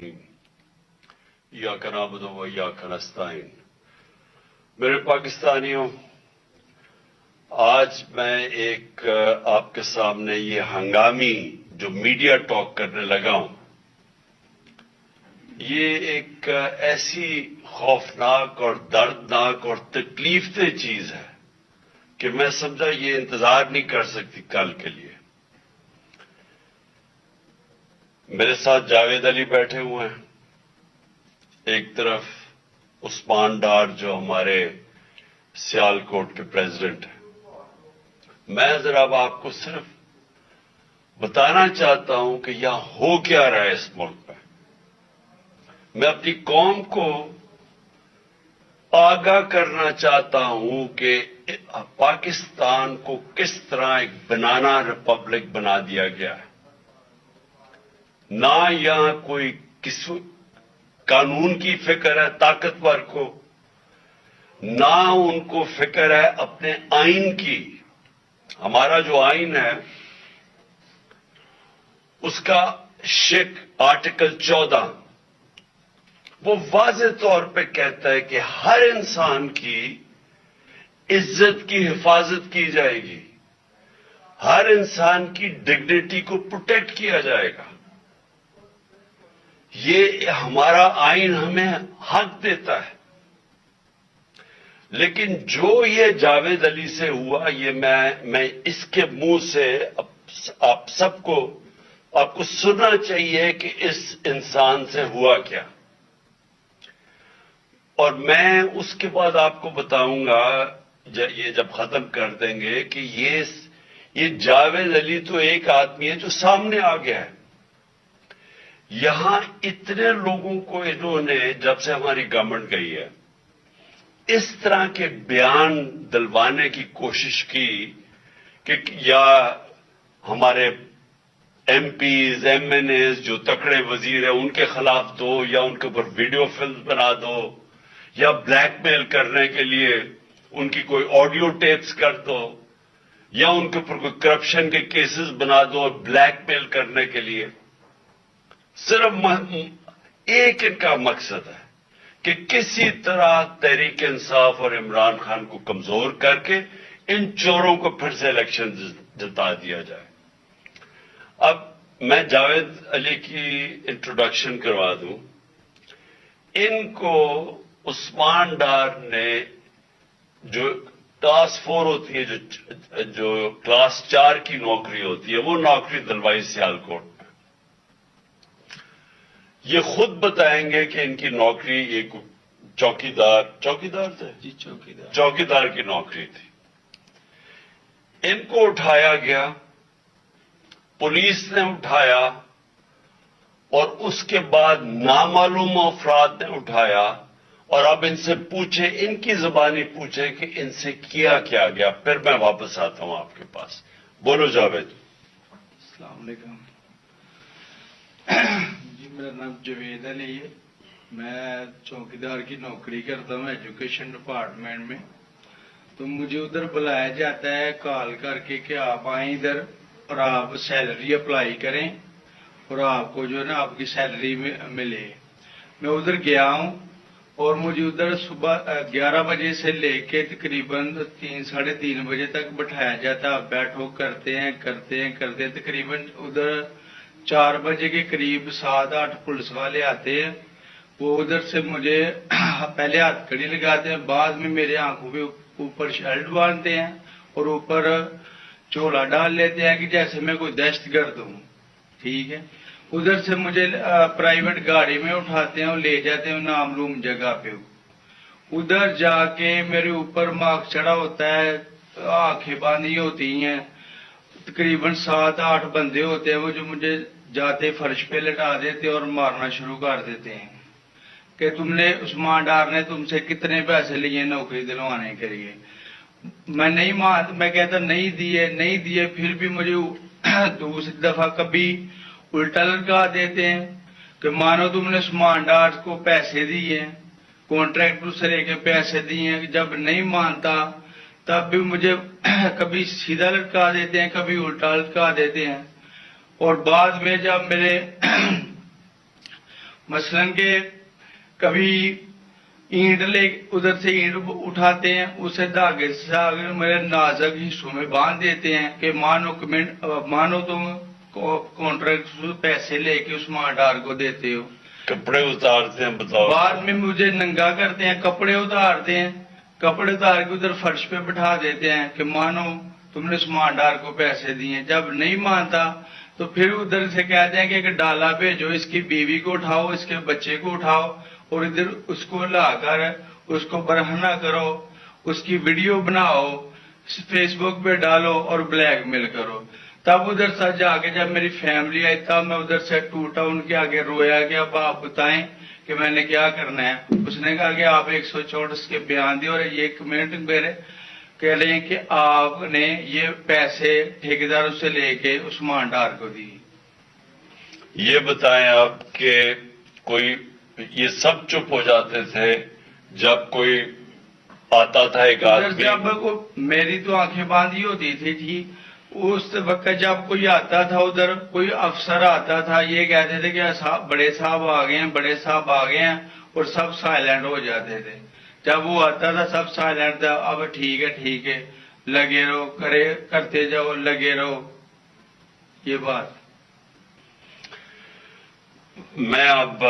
इय्याक नअबुदु व इय्याक नस्तईन। मेरे पाकिस्तानियों, आज मैं एक आपके सामने ये हंगामी जो मीडिया टॉक करने लगा हूं, ये एक ऐसी खौफनाक और दर्दनाक और तकलीफदेह चीज है कि मैं समझा ये इंतजार नहीं कर सकती कल के लिए। मेरे साथ जावेद अली बैठे हुए हैं, एक तरफ उस्मान डार जो हमारे सियालकोट के प्रेसिडेंट हैं। मैं जरा अब आपको सिर्फ बताना चाहता हूं कि यहां हो क्या रहा है इस मुल्क में। मैं अपनी कौम को आगाह करना चाहता हूं कि पाकिस्तान को किस तरह एक बनाना रिपब्लिक बना दिया गया है। ना यहां कोई किसी कानून की फिक्र है ताकतवर को, ना उनको फिक्र है अपने आइन की। हमारा जो आइन है उसका आर्टिकल 14 वो वाज़ेह तौर पे कहता है कि हर इंसान की इज्जत की हिफाजत की जाएगी, हर इंसान की डिग्निटी को प्रोटेक्ट किया जाएगा। ये हमारा आइन हमें हक देता है। लेकिन जो ये जावेद अली से हुआ, ये मैं इसके मुंह से आप सबको आपको सुनना चाहिए कि इस इंसान से हुआ क्या। और मैं उसके बाद आपको बताऊंगा, ये जब खत्म कर देंगे, कि ये जावेद अली तो एक आदमी है जो सामने आ गया है। यहां इतने लोगों को इन्होंने, जब से हमारी गवर्नमेंट गई है, इस तरह के बयान दिलवाने की कोशिश की कि या हमारे एमपीज एमएनएज जो तकड़े वजीर हैं उनके खिलाफ दो, या उनके ऊपर वीडियो फिल्म बना दो, या ब्लैकमेल करने के लिए उनकी कोई ऑडियो टेप्स कर दो, या उनके ऊपर कोई करप्शन के केसेस बना दो और ब्लैकमेल करने के लिए। सिर्फ एक इनका मकसद है कि किसी तरह तहरीक इंसाफ और इमरान खान को कमजोर करके इन चोरों को फिर से इलेक्शन जिता दिया जाए। अब मैं जावेद अली की इंट्रोडक्शन करवा दूं। इनको उस्मान डार ने, जो क्लास 4 होती है, जो क्लास 4 की नौकरी होती है, वो नौकरी दिलवाई सियालकोट में। ये खुद बताएंगे कि इनकी नौकरी एक चौकीदार थे जी, चौकीदार की नौकरी थी। इनको उठाया गया, पुलिस ने उठाया, और उसके बाद नामालूम अफराद ने उठाया। और अब इनसे पूछे, इनकी जुबानी पूछे कि इनसे किया क्या गया। फिर मैं वापस आता हूं आपके पास। बोलो जावेद। अस्सलाम वालेकुम जी, मेरा नाम जावेद अली है। मैं चौकीदार की नौकरी करता हूँ एजुकेशन डिपार्टमेंट में। तो मुझे उधर बुलाया जाता है कॉल करके कि आप आए इधर और आप सैलरी अप्लाई करें और आपको जो है ना आपकी सैलरी मिले। मैं उधर गया हूँ और मुझे उधर सुबह 11 बजे से लेके तकरीबन 3-3:30 बजे तक बैठाया जाता है। बैठो, करते हैं तकरीबन उधर 4 बजे के करीब 7-8 पुलिस वाले आते हैं। वो उधर से मुझे पहले हथकड़ी लगाते हैं, बाद में मेरे आंखों के ऊपर शर्ट बांधते हैं और ऊपर चोला डाल लेते हैं कि जैसे मैं कोई दहशतगर्द हूँ। ठीक है। उधर से मुझे प्राइवेट गाड़ी में उठाते हैं और ले जाते हैं नामरूम जगह पे। उधर जाके मेरे ऊपर मार्क्स चढ़ा होता है, आंखें बांधी होती हैं। तकरीबन 7-8 बंदे होते हैं वो जो मुझे जाते फर्श पे लटा देते और मारना शुरू कर देते हैं कि तुमने, उस्मान डार ने तुमसे कितने पैसे लिए नौकरी दिलवाने के लिए। मैं कहता नहीं दिए। फिर भी मुझे दूसरी दफा कभी उल्टा लटका देते हैं कि मानो तुमने उस्मान डार को पैसे दिए, कॉन्ट्रैक्ट से लेके पैसे दिए। जब नहीं मानता तब भी मुझे कभी सीधा लटका देते हैं, कभी उल्टा लटका देते हैं। और बाद में जब मेरे मसलन के कभी ईंट ले उधर से ईंट उठाते हैं, उसे धागे से आगे मेरे नाजुक हिस्सों में बांध देते हैं कि मानो तुम कॉन्ट्रैक्ट पैसे लेके उस मांडार को देते हो। कपड़े उतारते हैं, बताओ। बाद में मुझे नंगा करते हैं, कपड़े उतारते हैं, कपड़े उतार के उधर फर्श पे बिठा देते हैं कि मानो तुमने उस मांडार को पैसे दिए। जब नहीं मानता तो फिर उधर से कहते हैं कि एक डाला भेजो, इसकी बीवी को उठाओ, इसके बच्चे को उठाओ और इधर उसको लाकर उसको बरहना करो, उसकी वीडियो बनाओ, फेसबुक पे डालो और ब्लैकमेल करो। तब उधर से जाके जब मेरी फैमिली आई तब मैं उधर से टूटा, उनके आगे रोया कि अब आप बताएं कि मैंने क्या करना है। उसने कहा कि आप 164 के बयान दिए और ये कमेंट मेरे कह रहे हैं कि आपने ये पैसे ठेकेदारों से लेके उस मांडार को दिए। ये बताएं आप कि कोई ये सब चुप हो जाते थे जब कोई आता था एक आदमी? जब मेरी तो आंखें बांधी होती थी ठीक उस वक्त जब कोई आता था, उधर कोई अफसर आता था, ये कहते थे कि बड़े साहब आ गए हैं, बड़े साहब आ गए हैं, और सब साइलेंट हो जाते थे। जब वो आता था सब साइलेंट था, अब ठीक है लगे रहो, करते जाओ, लगे रहो। ये बात मैं अब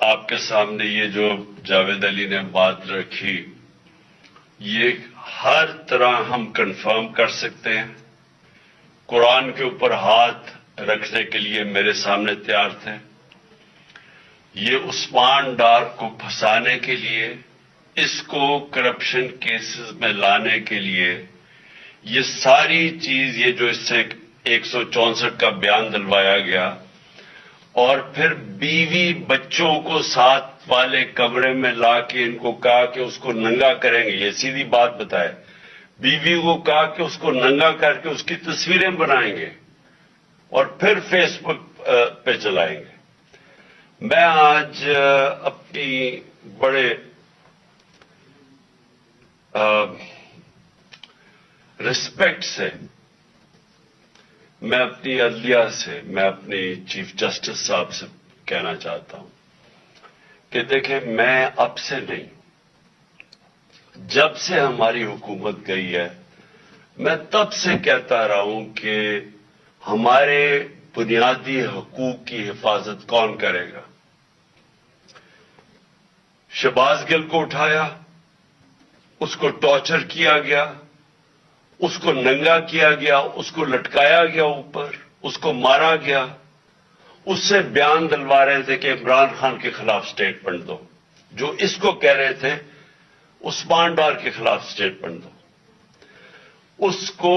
आपके सामने ये जो जावेद अली ने बात रखी, ये हर तरह हम कंफर्म कर सकते हैं। कुरान के ऊपर हाथ रखने के लिए मेरे सामने तैयार थे। ये उस्मान डार को फंसाने के लिए, इसको करप्शन केसेस में लाने के लिए, ये सारी चीज, ये जो इससे 164 का बयान दिलवाया गया और फिर बीवी बच्चों को साथ वाले कमरे में ला के इनको कहा कि उसको नंगा करेंगे। ये सीधी बात बताए, बीवी को कहा कि उसको नंगा करके उसकी तस्वीरें बनाएंगे और फिर फेसबुक पे चलाएंगे। मैं आज अपनी बड़े रिस्पेक्ट से मैं अपनी अदलिया से, मैं अपनी चीफ जस्टिस साहब से कहना चाहता हूं कि देखें, मैं अब से नहीं, जब से हमारी हुकूमत गई है, मैं तब से कहता रहा हूं कि हमारे बुनियादी हकूक की हिफाजत कौन करेगा। शहबाज गिल को उठाया, उसको टॉर्चर किया गया, उसको नंगा किया गया, उसको लटकाया गया ऊपर, उसको मारा गया। उससे बयान दिलवा रहे थे कि इमरान खान के खिलाफ स्टेटमेंट दो, जो इसको कह रहे थे उस्मान डार के खिलाफ स्टेटमेंट दो। उसको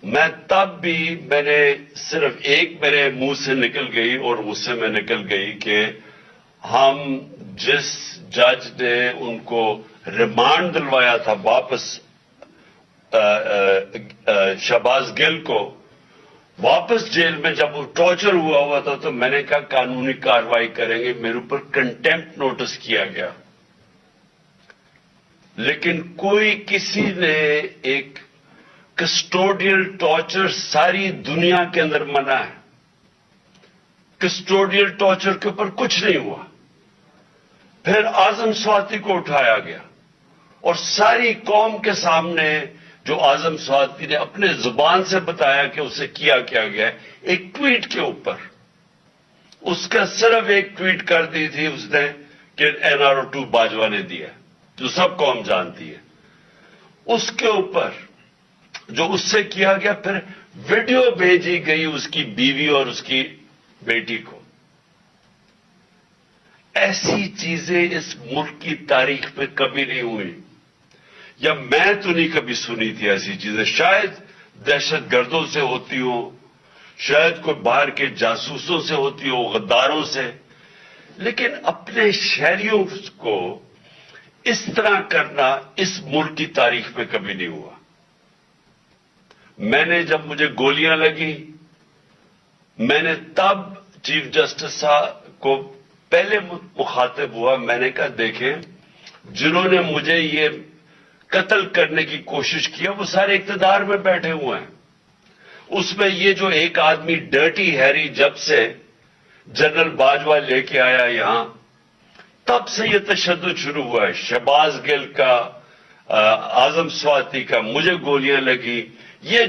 मैं तब भी, मैंने सिर्फ एक मेरे मुंह से निकल गई और मुझसे में निकल गई कि हम जिस जज ने उनको रिमांड दिलवाया था वापस, शहबाज गिल को वापस जेल में जब वो टॉर्चर हुआ था, तो मैंने कहा कानूनी कार्रवाई करेंगे। मेरे ऊपर कंटेम्प्ट नोटिस किया गया, लेकिन कोई किसी ने एक कस्टोडियल टॉर्चर सारी दुनिया के अंदर मना है, कस्टोडियल टॉर्चर के ऊपर कुछ नहीं हुआ। फिर आजम स्वाति को उठाया गया और सारी कौम के सामने जो आजम स्वाति ने अपने जुबान से बताया कि उसे किया क्या गया, एक ट्वीट के ऊपर, उसका सिर्फ एक ट्वीट कर दी थी उसने कि NRO2 बाजवा ने दिया, जो सब कौम जानती है। उसके ऊपर जो उससे किया गया, फिर वीडियो भेजी गई उसकी बीवी और उसकी बेटी को। ऐसी चीजें इस मुल्क की तारीख में कभी नहीं हुई, या मैं तो नहीं कभी सुनी थी ऐसी चीजें। शायद दहशतगर्दों से होती हो, शायद कोई बाहर के जासूसों से होती हो, गद्दारों से, लेकिन अपने शहरियों को इस तरह करना इस मुल्क की तारीख में कभी नहीं हुआ। मैंने, जब मुझे गोलियां लगी, मैंने तब चीफ जस्टिस साहब को पहले मुखातिब हुआ। मैंने कहा देखें, जिन्होंने मुझे ये कत्ल करने की कोशिश किया वो सारे इक्तदार में बैठे हुए हैं। उसमें ये जो एक आदमी डर्टी हैरी जब से जनरल बाजवा लेके आया यहां, तब से ये तशद्दुद शुरू हुआ है। शहबाज गिल का, आजम स्वाति का, मुझे गोलियां लगी, ये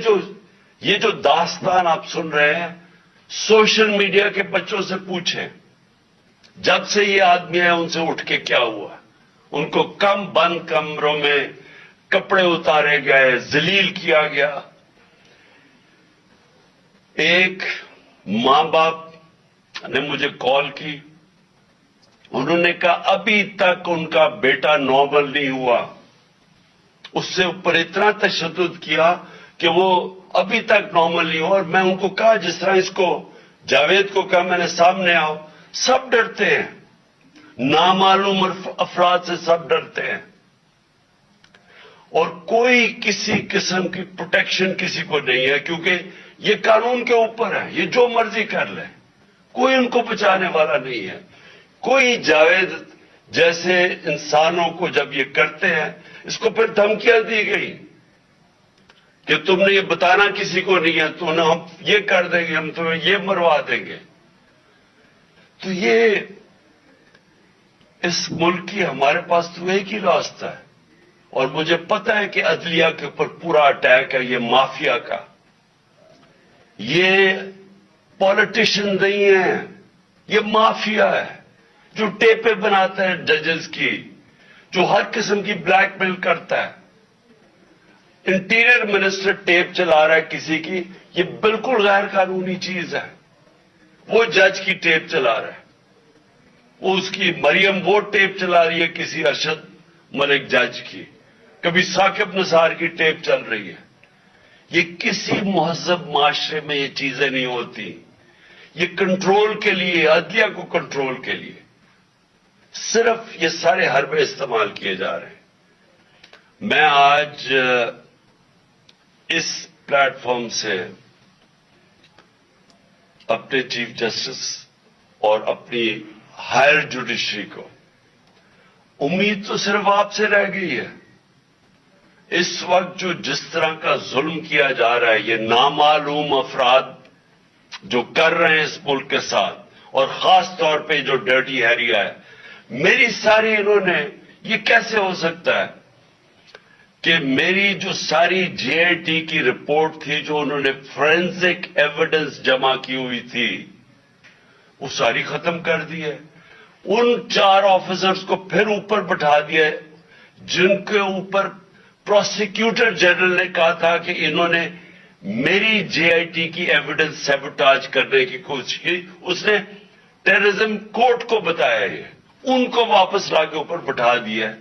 जो दास्तान आप सुन रहे हैं, सोशल मीडिया के बच्चों से पूछें, जब से ये आदमी है उनसे उठ के क्या हुआ। उनको कम बंद कमरों में कपड़े उतारे गए, जलील किया गया। एक मां बाप ने मुझे कॉल की, उन्होंने कहा अभी तक उनका बेटा नॉर्मल नहीं हुआ। उससे ऊपर इतना तशद्दुद किया कि वो अभी तक नॉर्मल नहीं हुआ। और मैं उनको कहा, जिस तरह इसको जावेद को कहा मैंने, सामने आओ। सब डरते हैं, नामालूम अफराद से सब डरते हैं, और कोई किसी किस्म की प्रोटेक्शन किसी को नहीं है, क्योंकि ये कानून के ऊपर है, ये जो मर्जी कर ले, कोई उनको बचाने वाला नहीं है। कोई जावेद जैसे इंसानों को जब ये करते हैं, इसको फिर धमकियां दी गई कि तुमने ये बताना किसी को नहीं है, तो ना हम ये कर देंगे, हम तुम्हें ये मरवा देंगे। तो ये इस मुल्क की, हमारे पास तो एक ही रास्ता है, और मुझे पता है कि अदलिया के ऊपर पूरा अटैक है, ये माफिया का। ये पॉलिटिशियन नहीं है, ये माफिया है जो टेपें बनाता है जजेस की, जो हर किस्म की ब्लैकमेल करता है। इंटीरियर मिनिस्टर टेप चला रहा है किसी की, ये बिल्कुल गैर कानूनी चीज है। वो जज की टेप चला रहा है, वो उसकी मरियम वो टेप चला रही है किसी अरशद मलिक जज की, कभी साकिब निसार की टेप चल रही है। ये किसी मुहज़्ज़ब माशरे में ये चीजें नहीं होती। ये कंट्रोल के लिए, अदलिया को कंट्रोल के लिए सिर्फ ये सारे हरबे इस्तेमाल किए जा रहे हैं। मैं आज इस प्लेटफॉर्म से अपने चीफ जस्टिस और अपनी हायर जुडिशरी को, उम्मीद तो सिर्फ आपसे रह गई है। इस वक्त जो जिस तरह का जुल्म किया जा रहा है, ये नामालूम अफराद जो कर रहे हैं इस मुल्क के साथ, और खास तौर पे जो डर्टी हैरिया है, मेरी सारी इन्होंने, ये कैसे हो सकता है कि मेरी जो सारी जेआईटी की रिपोर्ट थी, जो उन्होंने फोरेंसिक एविडेंस जमा की हुई थी, वो सारी खत्म कर दी है। उन 4 ऑफिसर्स को फिर ऊपर बैठा दिया है, जिनके ऊपर प्रोसिक्यूटर जनरल ने कहा था कि इन्होंने मेरी जेआईटी की एविडेंस सैबोटाज करने की कोशिश की। उसने टेररिज्म कोर्ट को बताया ये, उनको वापस लाके ऊपर बैठा दिया है।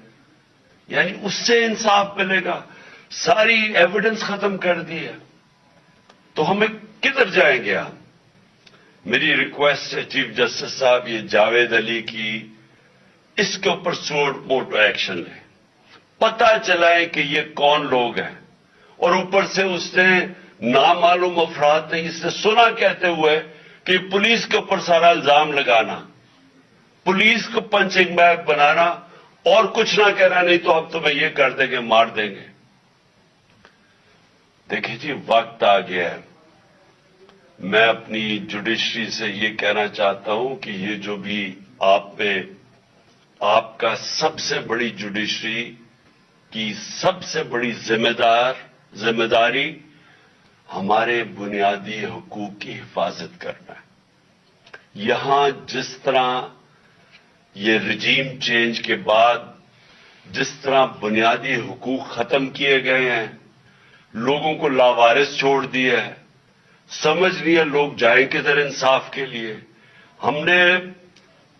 यानी उससे इंसाफ मिलेगा? सारी एविडेंस खत्म कर दी है, तो हमें किधर जाएंगे हम? मेरी रिक्वेस्ट है चीफ जस्टिस साहब, ये जावेद अली की, इसके ऊपर मोटो एक्शन लें, पता चलाए कि ये कौन लोग हैं। और ऊपर से उसने नामालूम अफराद ने इससे सुना कहते हुए कि पुलिस के ऊपर सारा इल्जाम लगाना, पुलिस को पंचिंग बैग बनाना, और कुछ ना कहना, नहीं तो अब तुम्हें ये कर देंगे, मार देंगे। देखिए जी, वक्त आ गया है। मैं अपनी जुडिशरी से ये कहना चाहता हूं कि ये जो भी आप में, आपका सबसे बड़ी जुडिशरी की सबसे बड़ी जिम्मेदारी हमारे बुनियादी हुकूक की हिफाजत करना है। यहां जिस तरह ये रिजीम चेंज के बाद जिस तरह बुनियादी हुकूक खत्म किए गए हैं, लोगों को लावारिस छोड़ दिया है, समझ लिया लोग जाए किधर इंसाफ के लिए। हमने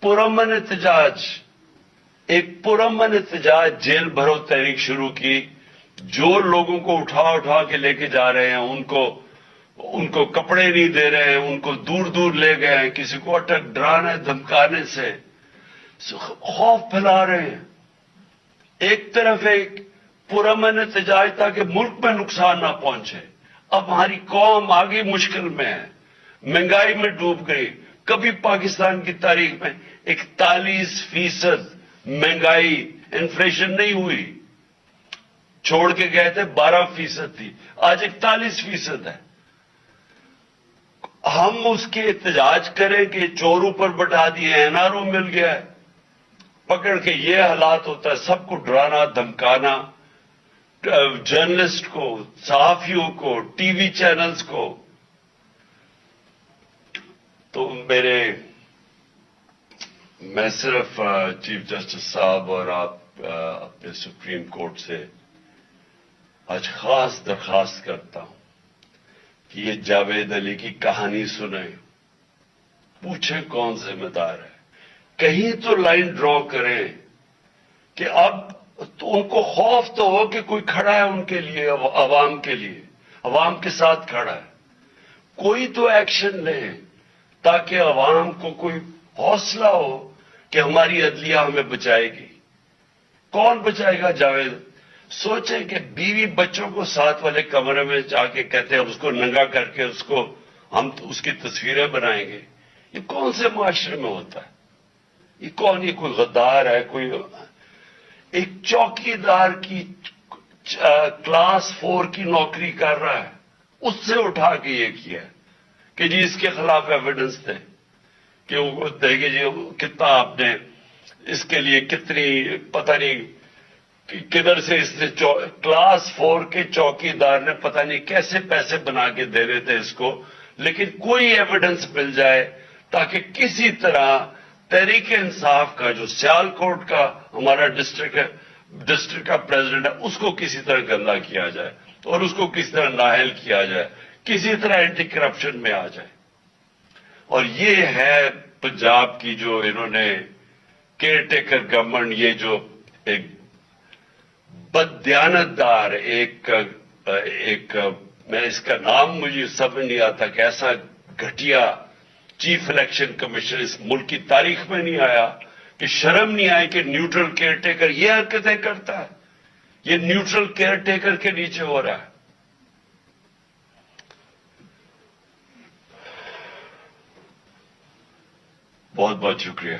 पुरअमन एहतजाज जेल भरो तहरीक शुरू की। जो लोगों को उठा के लेके जा रहे हैं, उनको कपड़े नहीं दे रहे हैं, उनको दूर दूर ले गए हैं, किसी को अटक डराने धमकाने से खौफ फैला रहे हैं। एक तरफ एक पुरअमन एहतजाज था कि मुल्क में नुकसान ना पहुंचे। अब हमारी कौम आगे मुश्किल में है, महंगाई में डूब गई। कभी पाकिस्तान की तारीख में 41% महंगाई, इन्फ्लेशन नहीं हुई। छोड़ के गए थे 12% थी, आज 41% है। ہم اس کے احتجاج کریں کہ چور اوپر بٹھا دیے, NRO مل گیا ہے, پکڑ کے یہ حالات ہوتا ہے, سب کو ڈرانا دھمکانا, جرنلسٹ کو, صحافیوں کو, ٹی وی چینلز کو. تو میں صرف چیف جسٹس صاحب اور آپ اپنے سپریم کورٹ سے آج خاص درخواست کرتا ہوں کہ یہ جاوید علی کی کہانی سنیں, پوچھیں کون ذمہ دار ہے, کہیں تو لائن ڈرا کریں کہ اب تو ان کو خوف تو ہو کہ کوئی کھڑا ہے ان کے لیے, عوام کے لیے, عوام کے ساتھ کھڑا ہے, کوئی تو ایکشن لیں تاکہ عوام کو کوئی حوصلہ ہو کہ ہماری عدلیہ ہمیں بچائے گی. کون بچائے گا جاوید؟ سوچیں کہ بیوی بچوں کو ساتھ والے کمرے میں جا کے کہتے ہیں اس کو ننگا کر کے ہم اس کی تصویریں بنائیں گے. یہ کون سے معاشرے میں ہوتا ہے؟ یہ کوئی غدار ہے, کوئی ایک چوکیدار کی کلاس 4 کی نوکری کر رہا ہے, اس سے اٹھا کے یہ کیا کہ جی اس کے خلاف ایویڈنس دیں, کہ وہ دیکھیں جی کتنا آپ نے اس کے لیے کتنی پتہ نہیں کدھر سے اس نے کلاس 4 کے چوکیدار نے پتہ نہیں کیسے پیسے بنا کے دے رہے تھے اس کو, لیکن کوئی ایویڈنس مل جائے تاکہ کسی طرح تحریک انصاف کا جو سیال کوٹ کا ہمارا ڈسٹرکٹ کا پریزیڈنٹ ہے اس کو کسی طرح گندا کیا جائے اور اس کو کسی طرح نااہل کیا جائے, کسی طرح اینٹی کرپشن میں آ جائے. اور یہ ہے پنجاب کی جو انہوں نے کیئر ٹیکر گورنمنٹ, یہ جو ایک بددیانتدار ایک میں اس کا نام مجھے سمجھ نہیں آتا کہ ایسا گھٹیا چیف الیکشن کمیشن اس ملک کی تاریخ میں نہیں آیا کہ شرم نہیں آئی کہ نیوٹرل کیئر ٹیکر یہ حرکتیں کرتا ہے. یہ نیوٹرل کیئر ٹیکر کے نیچے ہو رہا ہے. بہت بہت شکریہ.